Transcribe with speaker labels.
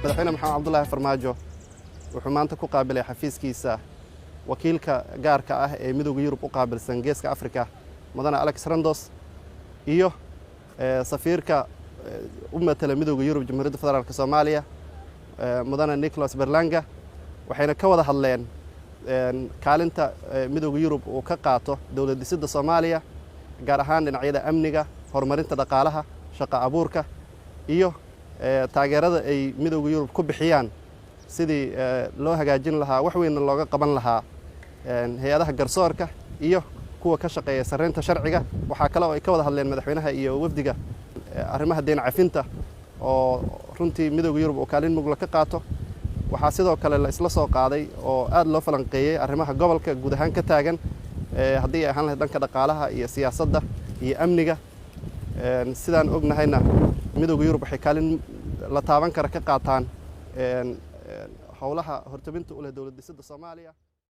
Speaker 1: Madaxweyne Maxamed Cabdullaahi Farmaajo wuxuu maanta ku qaabilay xafiiskiisa wakiilka gaarka ah ee Midowga Yurub u qaabilsan Geeska Afrika Mudane Rondos iyo safiirka u matala Midowga Yurub Jamhuuriyadda Federaalka Soomaaliya Mudane Nicolas Berlanga waxayna ka wada hadleen kaalinta Midowga Yurub uu ka qaato dawlad dhisidda Soomaaliya gaar ahaan dhinacyada amniga horumarinta dhaqaalaha shaqo abuurka iyo taageerada ay Midowga Yurub ku bixiyaan sidii loo hagaajin lahaa wax weyn looga qaban lahaa hay'adaha garsoorka iyo kuwa ka shaqeeya sareynta sharciga waxa kale oo ay ka wada hadleen madaxweynaha iyo wafdiga arrimaha deyn cafinta oo runtii Midowga Yurub oo kaalin mug la ka qaato waxa sidoo kale la isla soo qaaday oo aad loo falanqeeyay arrimaha gobolka guud ahaan ka taagan haddii ay ahaan lahayd dhanka dhaqaalaha iyo siyaasadda iyo amniga sidaan ognahayna Midowga Yurub waxay kaalin la taaban kara ka qaataan howlaha hortabinta u leh dawlad dhisidda Soomaaliya